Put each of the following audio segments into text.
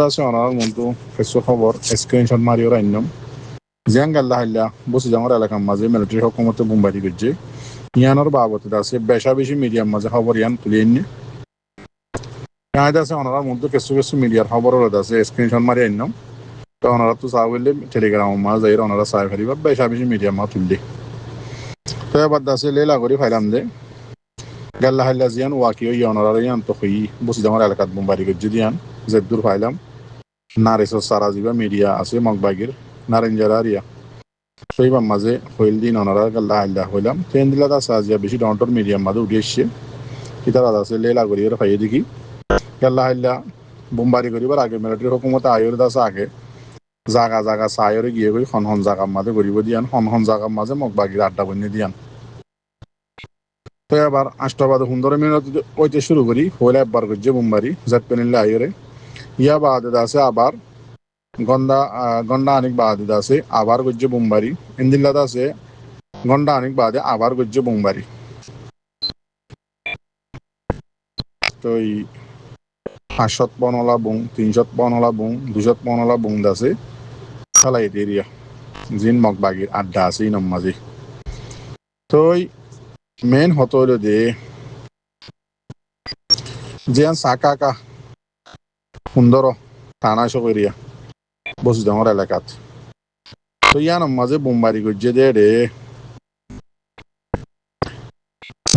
আছে অনার মন্তু কিছু খবর স্ক্রিনশট মারিও রাইনম জিয়ান গাল্লা হাইলা বসে যাওয়ার এলাকার মাঝে মিলিটারি হকুমতে বোমবারি করছে ইয়ানোর বাবতে আছে বেশা বেশি মিডিয়ার মাঝে খবর ইয়ান তুলে এনে আছে ওনারা মধ্যে কিছু কিছু মিডিয়ার খবর আছে স্ক্রিনশট মারি আইনম তো ওনারা তো চা বললে টেলিগ্রাম মাঝে যাই ওনারা চাই ফেরিবা বেশা বেশি মিডিয়ার মা তুললি তো এবার আছে লেলা করি ফাইলাম যে গাল্লা হাইলা জিয়ান ওয়াকিও ওনারা ইয়ান তো হই বসে যাওয়ার এলাকাত বোমবারি করছে দিয়ান জেদ্দুর ফাইলাম নারেসর সারা জিবা মিডিয়া আছে মগবাগির নারেঞ্জারিয়া সেইবার মাঝে হইল দিন ওনারা গাল্লা হাইলা হইলাম ট্রেন দিলা আছে আজিয়া বেশি ডন্টর মিডিয়ার মাঝে উঠে এসছে কিতারা আছে লেলা করি ফাইয়ে দেখি গাল্লা হাইলা বোমবারি করিবার আগে মিলিটারি হুকুমতে আয়ুর দাসে আগে জাগা জাগা চায়রে গিয়ে গই হন জাগার মাঝে করিব দিয়ান হন জাগার মাঝে মগবাগির আড্ডা বন্যে দিয়ান তো এবার 8:15 ওইতে শুরু করি হইলে একবার করছে বোমবারি জাত পেনিলে আয়রে ইয়া বাদে আছে আবার গন্ডা আনিক বাদে আছে আবার করছে বোমবারি ইন্দিল্লাত আছে গন্ডা আনিক বাদে আবার করছে বোমবারি তো এই 500 পনলা বুং 300 পনলা বুং 200 পনলা বুং আছে খালাই এরিয়া জিন মগবাগির আড্ডা আছে ইনম মাঝে তো মেন হতো হলো যে জিয়ান সাকাকা সুন্দর টানাশক এরিয়া বসে যাওয়ার এলাকাত তো ইয়ানম মাঝে বোমবারি করছে দে রে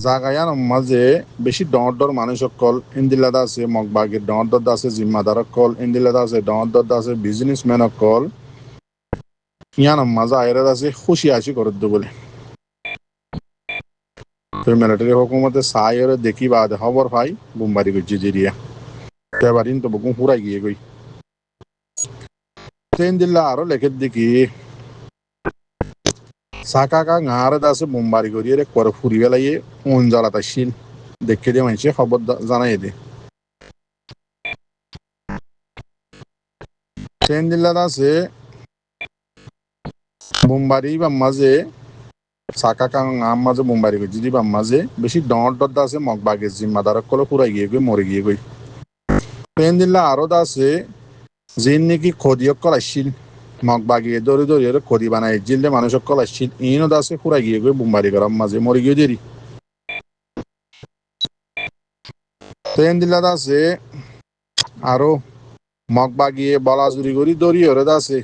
জাগায়ান মাঝে বেশি ডর মানুষ কল ইন্দিলাদা আছে মগবাগির ডর আছে জিম্মাদার কল ইন্দিলাদা আছে ডর আছে বিজনেসম্যান কল ইয়ান মাঝে আয়রা আছে খুশি আছি করে দে বলে তো মিলিটারি হুকুমতে সায়রে দেখি বাদে খবর পাই বোমবারি করছে জিরিয়া এবার তো বকুম পুরাই গিয়ে গই ট্রেন দিল্লা আরো লেখের দেখি সাকাকা গাঁড়ে আছে বোমবারি করিয়ে করে ফুরি বেলাইয়ে অঞ্জলাত আসছিল দেখে দিয়ে মানুষে খবর জানাই দে ট্রেন দিল্লাত আছে বোমবারি বা মাঝে সাকাকা গাম মাঝে বোমবারি করছে যদি বা মাঝে বেশি ডর আছে মগবাগের জিম্মাদার কলে পুরাই গিয়ে গই মরে গিয়ে গই ট্রেন দিল্লা আরো আছে যিন নাকি খদিয়কল আসছিল মগবাগিয়ে দৌড়ি দৌড়িয়ে খদি বানাই জিললে মানুষ সকল আসছিল ইনো দাসে পুরাই গিয়ে গই বোমবারি করার মাঝে মরে গিয়ে দেরি ট্রেন দিল্লাত আছে আরো মগবাগিয়ে বলাজুরি করি দৌড়ি ওরে আছে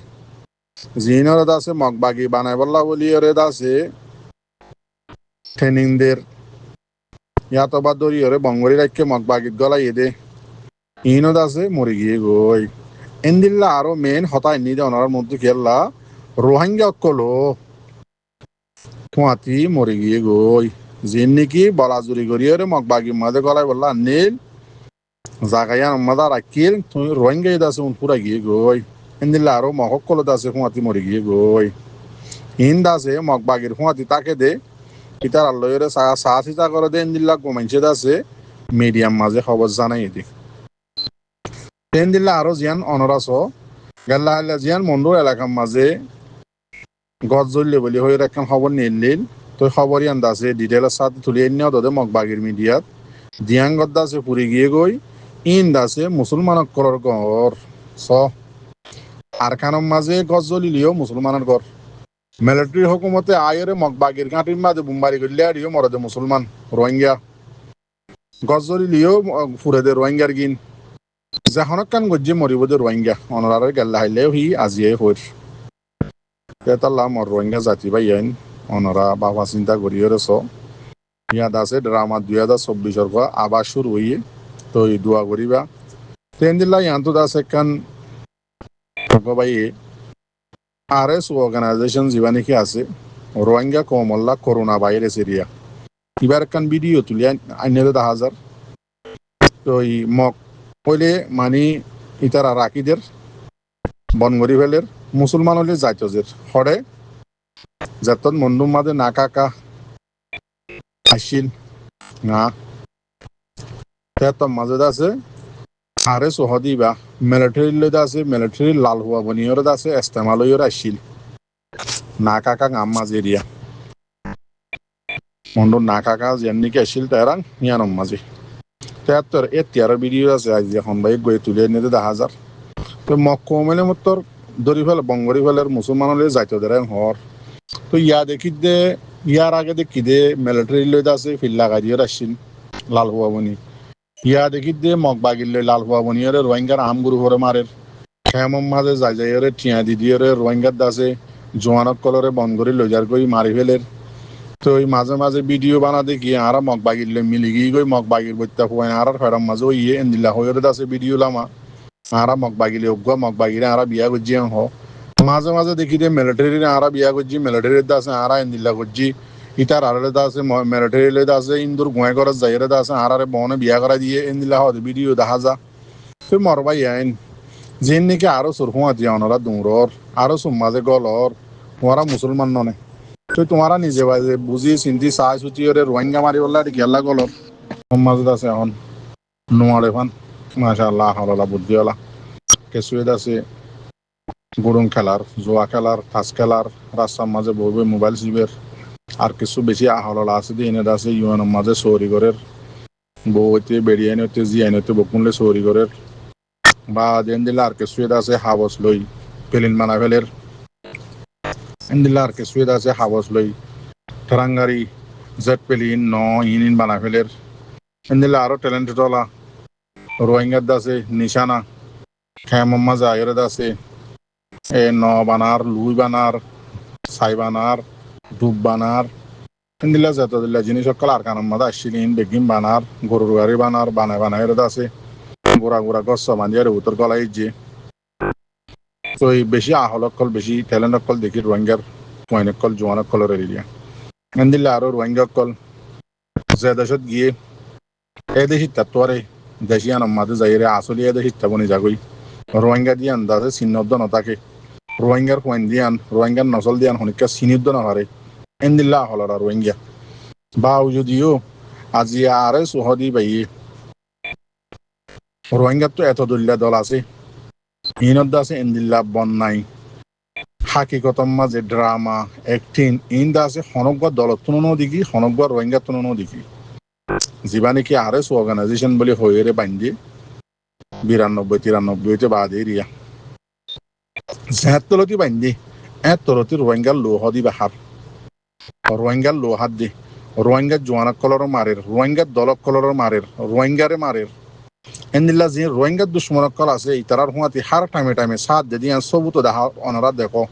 জিনরে আছে মগবাগি বানাই বললা বলি ওরে আছে ট্রেনিংদের ইয়াতবা দৌড়ি ওরে বঙ্গরি রাখকে মগবাগিত গলাই দে ইনো আছে মরে গিয়ে গই এন্দিল্লা আরো মেন হতাই নি ওনার মধ্যে খেললা রোহিঙ্গা কলো কুয়াতি মরে গিয়ে গই জিন নাকি বলাজুরি করিয়ে মগবাগি মাঝে গলাই বললা নীল জাগায়ান মাদা রাখিল তুমি রোহিঙ্গা আছে পুরা গিয়ে গই এন্দিল্লা আরো মহক কলো আছে কুয়াতি মরে গিয়ে গই হিন্দ আছে মগবাগির কুয়াতি তাকে দে ইতার আল্লয়ের সাহসিতা করে দে এন্দিল্লা গোমাইছে আছে মিডিয়াম মাঝে খবর জানাই দি ট্রেন দিল্লা আরো জিয়ান অনরাস গাল্লা হাল্লা জিয়ান মন্ডুর এলাকার মাঝে গছ জ্বললে বলি হয়ে একখান খবর নিল তো খবরই আন্দা আছে ডিটেলের সাথে তুলে নিয়েও তোদের মগবাগির মিডিয়াত দিয়াং গদ্দা আছে পুরি গিয়ে গই ইন দাসে মুসলমান কলর ঘর স আর খানোর মাঝে গছ জ্বলিলিও মুসলমানের ঘর মিলিটারি হুকুমতে আয়রে মগবাগির ঘাটির মাঝে বোমবারি করলে আরিও মরদে মুসলমান রোহিঙ্গা গছ জ্বলিলিও ফুরে দে রোহিঙ্গার গিন যখনকান গজ্জে মরিব দে রোহিঙ্গা অনরারে গাল্লা হাইলেও হি আজিয়ে হইর তেতাল্লা মর রোহিঙ্গা জাতি বাই আইন অনরা বাবা চিন্তা করিয়ে রেছ ইয়াদ আছে ড্রামা 2024 আবার শুরু হইয়ে তো এই দোয়া করিবা ট্রেন দিল্লা ইয়ান্ত দাস একখান বাইয়ে RS অর্গানাইজেশন জীবা নাকি আছে রোহিঙ্গা কমল্লা করোনা ভাইরাস এরিয়া এবার একখান ভিডিও তুলি আইনে 10,000 তো এই মক হইলে মানে ইতারা রাকিদের বনগরি ফেলের মুসলমান হলে যাইতজের হরে যাতন মন্ডুম মাদে না কাকা আসিল না তেতম মাঝে আছে আরে সহদি বা মিলিটারি লইতে আছে মিলিটারি লাল হুয়া বনিয়র আছে ইস্তেমাল হইর আসিল না কাকা গাম মাঝে এরিয়া মন্ডুর না কাকা যেমনিকে আসিল তারাং ইয়ানম মাঝে 73 ভিডিও আছে আজ এখন ভাই গই তুলে নিতে 10,000 তো মক্কমেলে মতর ধরি ফেলে বঙ্গরি ফেলের মুসলমানের যাইতে দেয় হর তো ইয়া দেখি দে ইয়ার আগে দেখি দে মিলিটারি লইতে আছে ফিল্লা গাড়িয়ে আসছেন লাল হুয়াবনি ইয়া দেখি দে মগ বাগিলে লাল হুয়াবনিয়ার রোহিঙ্গার আম গুরু ভরে মারের খেমম মাঝে যাই যাই টিয়া দিদিয়ের রোহিঙ্গার দাসে জোয়ানক কলরে বন্ধ করে লইজার কই মারি ফেলের তো ওই মাঝে মাঝে ভিডিও বানা দেখি আরা মগ বাগিলে মিলি গিয়ে গই মগ বাগির বইতা হুয়াই আর ফেরাম মাঝে ওই এন্দিল্লা হয়ে দাসে ভিডিও লামা আরা মগ বাগিলে উগ্র মগ বাগিরে আরা বিয়া করছি হ মাঝে মাঝে দেখি দে মিলিটারি আরা বিয়া করছি মিলিটারির দাসে আরা এন্দিল্লা করছি ইতার আরে দাসে মিলিটারি দাসে ইন্দুর গুয়াই করার যাইরে দাসে আরারে বনে বিয়া করা দিয়ে এন্দিল্লা হতে ভিডিও দেখা যা তুই মরবাই আইন যেন নাকি আরো সুরহুয়া দিয়া ওনারা দৌড়র আরো সুম্মাজে গলর ওরা মুসলমান ননে তুই তোমারা নিজে বাজে বুঝি চিন্তি চাই চুটি ওরে রোহিঙ্গা মারি বললা গেলা গলর সমাজত আছে এখন নোয়ারে ফান মাশাআল্লাহ হলা বুদ্ধিওয়ালা কেসুয়েদ আছে গুরুং খেলার জোয়া খেলার তাস খেলার রাস্তার মাঝে বইবে মোবাইল চিবের আর কিছু বেশি আহলা আছে দিয়ে এনে আছে ইউএনের মাঝে চৌরি করের বউ হইতে বেরিয়ে এনে হইতে জিয়াই হইতে বকুনলে চৌরি করের বা দেন দিলে আর কিছুয়েদ আছে হাবস লই পেলিন বানা ফেলের এন দিলে আর কিছুয়েদ আছে হাবস লই ঠেরাঙ্গারি জেট পেলিন ন ইন বানা ফেলের এন দিলে আরো ট্যালেন্টেড ওলা রোহিঙ্গার দাসে নিশানা খেমম্মা জাহের দাসে এ ন বানার লুই বানার ছাই বানার ডুব বানার এন দিলে যত দিলে জিনিস সকল আর কানার মাঝে আসছিলেন বেগিম বানার গরুর গাড়ি বানার বানায় বানায় দাসে গোড়া গোড়া গছ বান্ধিয়ার উত্তর গলাই যে তো এই বেশি আহলকল বেশি ট্যালেন্ট অকল দেখি রোহিঙ্গার কয়েনকল জোয়ানকলের এরিয়া এন্দিল্লা আরো রোহিঙ্গাকল যে দেশত গিয়ে এ দেশি তাত্তরে দেশিয়ান মাঝে যাইরে আসলে এ দেশি তাবনি যাগই রোহিঙ্গা দিয়ে আন্দাজে চিহ্নদ্দ নতাকে রোহিঙ্গার কয়েন দিয়ান রোহিঙ্গার নসল দিয়ান হনিকা চিহ্নিদ্দ নহারে এন্দিল্লা আহলরা রোহিঙ্গা বা যদিও আজি আরে সুহদি বাইয়ে রোহিঙ্গার তো এত দল্যা দল আছে ইনত আছে এন্দিল্লা বন্যাই হাকিকতম মাঝে ড্রামা অ্যাক্টিং ইন দা আছে হনজ্ঞ দলত তুলনাও দেখি হনজ্ঞ রোহিঙ্গা তুলনাও দেখি যিবা নাকি আরএস অর্গানাইজেশন বলে হয়ে বান্ধি 92-93 বাদ এরিয়া তলতি বান্ধি তলতি রোহিঙ্গার লোহ দি বাহার রোহিঙ্গার লোহাত দি রোহিঙ্গার জোয়ানক কলর মারের রোহিঙ্গার দলক কলর মারের রোহিঙ্গারে মারের এন্দিল্লা যে রোহিঙ্গার দুশ্মনকল আছে ইতারার হুঁয়াতি হার টাইমে টাইমে সাথ যদি সবুতো দেখা অনারা দেখো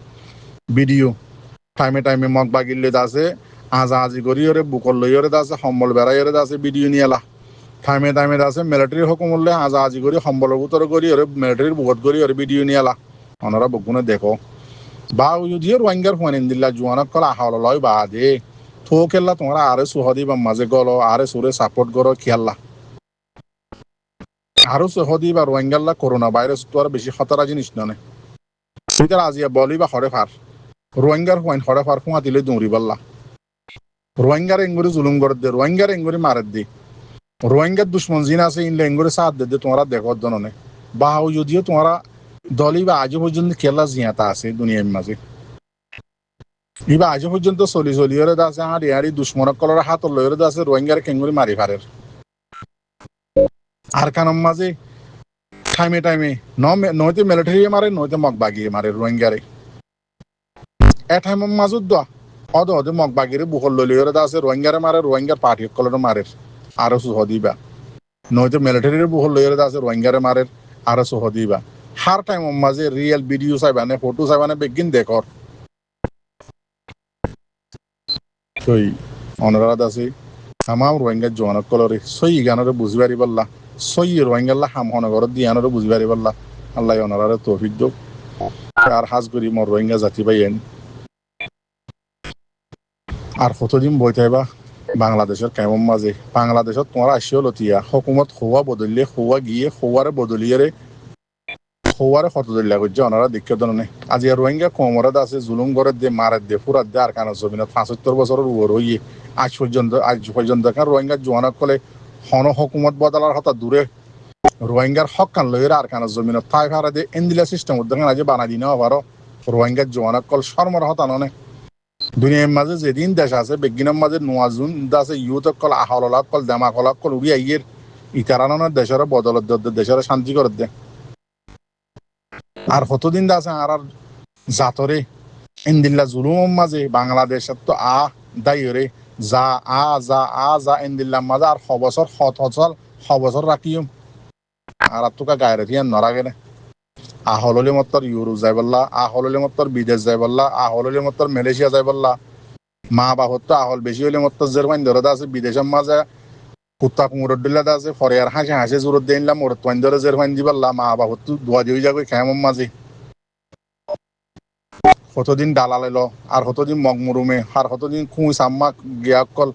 ভিডিও টাইমে টাইমে মগ বাগিলে দাসে আজা আজি গরিয়রে বুকল লইয়রে দাসে সম্বল বেড়াইয়রে দাসে ভিডিও নিয়েলা টাইমে টাইমে দাসে মিলিটারি হুকুমলে আজা আজি গরি সম্বলের ভিতর গরিয়রে মিলিটারির বুকত গরিয়রে ভিডিও নিয়েলা অনারা বগুনে দেখো বা যদিও রোহিঙ্গার হুয়ান এন্দিল্লা জোয়ানকল আহল লয় বা দে থো খেললা তোমরা আরে সুহদি বা মাঝে গল আরে সুরে সাপোর্ট করো খেয়াল্লা আরো সহদি বা রোহিঙ্গাল্লা করোনা ভাইরাস তো আর বেশি খতরা জিনিস নয় তুই আজিয়া বলি বা হরে ফার রোহিঙ্গার হুয়াইন হরে ফার হুয়া দিলে দৌড়ি পাল্লা রোহিঙ্গার এঙ্গুরি জুলুম করে দে রোহিঙ্গার এঙ্গুরি মারের দি রোহিঙ্গার দুশ্মন জিন আছে ইনলে এঙ্গুরি সাথ দে তোমরা দেখো দননে বা যদিও তোমরা দলি বা আজ পর্যন্ত খেলা জিয়াতা আছে দুনিয়ার মাঝে ইবা আজ পর্যন্ত চলি চলিয়রে দাসে হাঁড়ি হাঁড়ি দুশ্মনক কলর হাত লইরে দাসে রোহিঙ্গার কেঙ্গুরি মারি ফারের আর কানম মাঝে টাইমে টাইমে নয়তো মিলিটারি মারে নয়তো মগ বাগিয়ে মারে রোহিঙ্গারে এ টাইমের মাজত দোয়া অদ অদে মগ বাগিরে বুকল লইরে আছে রোহিঙ্গারে মারে রোহিঙ্গার পার্টি কলরে মারে আরো সুহদিবা নয়তো মিলিটারির বুকল লইরে আছে রোহিঙ্গারে মারে আরো সুহদিবা হার টাইমের মাঝে রিয়েল ভিডিও চাইবানে ফটো চাইবানে বেগিন দেখর সই অনরাধ আছে আমার রোহিঙ্গার জোয়ানক কলরে সই গানরে বুঝি পারি পারলা সই রোহিঙ্গাল্লা হাম হনগরত দিয়ানরে বুঝি পারি পারলা আল্লাহ অনরারে তৌফিক দোক আর হাজ করি মোর রোহিঙ্গা জাতি পাইয়েন আর কতদিন বই থাইবা বাংলাদেশের কেমন মাঝে বাংলাদেশত তোমার আসিও লতিয়া হকুমত হওয়া বদলিয়ে হওয়া গিয়ে হওয়ারে বদলিয়ে হওয়ারে কত দলিয়া করছে ওনারা দেখে ধরনে আজি রোহিঙ্গা কমরাত আছে জুলুম করে দে মারে দে ফুরাত দে আর কানা জমিনত 75 বছরের উপর হইয়ে আজ পর্যন্ত কারণ রোহিঙ্গার জোয়ানক কলে হন হকুমত বদলার হতা দূরে রোহিঙ্গার হক কান লইরা আর কানা জমিনত তাই ভাড়া দে এন্দিলা সিস্টেম উদ্যোগ আজ বানা দিন আবারও রোহিঙ্গার জোয়ানক কল শর্মর হতা ননে দুনিয়ার মাঝে যেদিন দেশ আছে বেগিনের মাঝে নোয়াজুন আছে ইউথ কল আহলাক কল দেমাকলাক কল উড়ি আইয়ের ইতারানোর দেশের বদলত দেশের শান্তি করে দে আর কতদিন আছে আর জাতরে ইন্দিল্লা জুলুম মাঝে বাংলাদেশের তো দায়রে যা যা ইন্দিল্লার মাঝে আর বছর বছর রাখিও আর তোকা গায়ের থিয়ান নরাগে না আহললে মত্তর ইউরোপ যাই বললা আহললে মত্তর বিদেশ যাই বললা আহললে মত্তর মালয়েশিয়া যাই বললা মা বাহত তো আহল বেশি হলে মত্তর জেরমাইন ধরে আছে বিদেশের মাঝে কুত্তা কুমুরত দিল্লাতে আছে ফরিয়ার হাসে জোরত দিলাম মোরত পাইন ধরে জেরমাইন দি বললা মা বাহত তো দোয়া দিয়ে যাবে খেমন মাঝে কতদিন ডালালে ল আর কতদিন মগমুরুমে আর কতদিন খুঁই সাম্মা গিয়াকল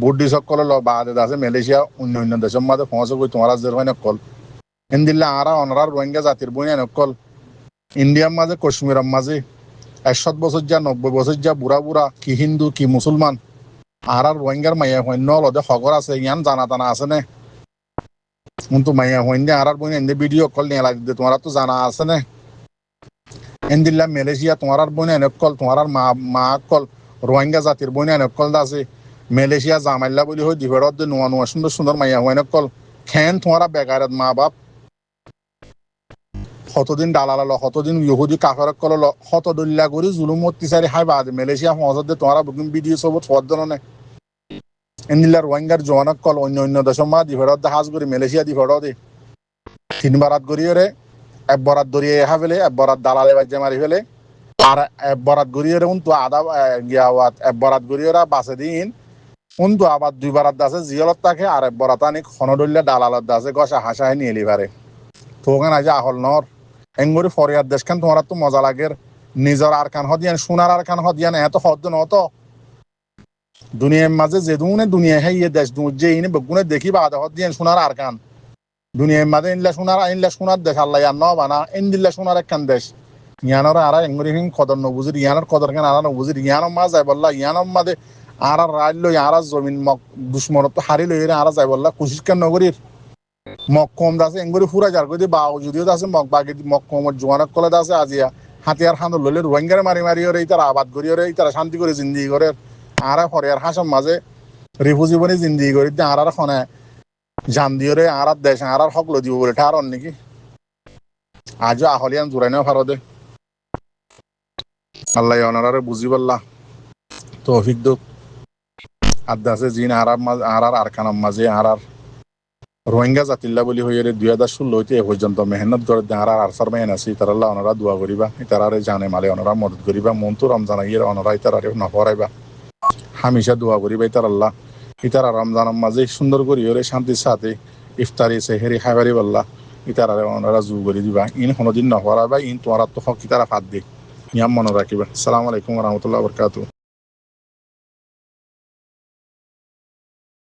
বুদ্ধি সকল ল বাদে আছে মালয়েশিয়া অন্য দেশের মাঝে পৌঁছে গই তোমার জেরমাইন কল ইন্দিল্লা আরা অনরার রোহিঙ্গা জাতির বইন নকল ইন্ডিয়ার মাঝে কাশ্মীরের মাঝে 100 বছর যা 90 বছর যা বুড়া কি হিন্দু কি মুসলমান আর রোহিঙ্গার মাইয়া হইন্য লদে খবর আছে ইয়ান জানা টানা আছে নে কিন্তু মাইয়া হইন্য আর বইন এনে ভিডিও কল নিয়ে লাগবে তোমার তো জানা আছে নে ইন্দিল্লা মালয়েশিয়া তোমার বইন নকল তোমার মা কল রোহিঙ্গা জাতির বইন নকল আছে মালয়েশিয়া জামাইল্লা বলি হই দিভেরত নোয়া সুন্দর সুন্দর মাইয়া হইন কল খেন তোমার বেকারত মা বাপ কতদিন ডালাল কতদিন ইহুদি কাফেরক করল কত দল্লা করে জুলুম অত্যাচারী হাই বাদ মালয়েশিয়া সমাজত তোমারা বুকিং ভিডিও সব ফদ্দন নে ইন্দিল্লা রোহিঙ্গার জওয়ানক কল অন্য দেশের মা দিভেরত হাজ করে মালয়েশিয়া দিভেরত দে 3 বারাত গড়িয়ে এক বরাত দরিয়ে এহা ফেলে এক বরাত দালালে বাজে মারি ফেলে আর এক বরাত গড়িয়ে উনতো আদা গিয়াওয়াত এক বরাত গড়িয়ে বাসে দিন উনতো আবার 2 বারাত দাসে জিয়লত থাকে আর এক বরাত আনি খনদল্লা দালালত দাসে গসা হাসাহে নিয়ে লিবারে তো ওখানে আজ আহল নর এঙ্গরি ফরিয়াদ দেশখান তোমার তো মজা লাগে নিজের আর কান হদিয়ান সোনার আর কান হদিয়ান এত হদ্দ নত দুনিয়ার মাঝে যে দুনিয়া হে ইয়ে দেশ যে ইনে বেগুনে দেখি বাদে হদিয়ান সোনার আর কান দুনিয়ার মাঝে ইনলা সোনার দেশ আল্লাহ ইয়ান ন বানা ইন্দিল্লা সোনার একখান দেশ ইয়ানোর আর এঙ্গরি হিং কদর নবুজির ইয়ানোর কদর কেন আর নবুজির ইয়ানোর মা যাই বললা ইয়ানোর মাঝে আর রাইল আর জমিন মক দুশ্মনত হারি লই আর যাই বললা কুশিস কেন নগরীর মক্কম দাসে এঙ্গরি ফুরা যার কই বাও যদিও দাসে বাকি মক্কমর জোয়ানক কলে দাসে আজিয়া হাতিয়ার খান ললে রোহিঙ্গারে মারি ওরে তারা আবাদ করি ওরে তারা শান্তি করে জিন্দিগি করে আর ফরিয়ার হাসম মাঝে রিফিউজি বনি জিন্দিগি করি আর খনে জান দিওরে আর দেশ আর হকল দিব বলে ঠার নাকি আজও আহলিয়ান জোরাইনো ভারতে আল্লাহ অনারে বুঝি বললা তৌফিক দুক আদাসে জিন আর আরকানাম মাঝে আর রোহিঙ্গা জাতিল্লা বলি হয়ে 2016 হইতে এ পর্যন্ত মেহনত করে আর আরসার মেহন আছে তারা অনরা দোয়া করিবা তারারে জানে মালে অনরা মদত করিবা মন তো রমজান আইয়ের অনরা তারারে নফরাইবা হামেশা দোয়া করিবা তার আল্লাহ ইতারা রমজানের মাঝে সুন্দর করি ওরে শান্তির সাথে ইফতারি সেহেরি খাইবারি বললা ইতারারে অনরা জু করি দিবা ইন কোনোদিন নফরাইবা ইন তোমার তো হক ইতারা ফাদ দিক ইয়াম মনে রাখিবা। আসসালামু আলাইকুম ওয়া রাহমাতুল্লাহি ওয়া বারাকাতুহু।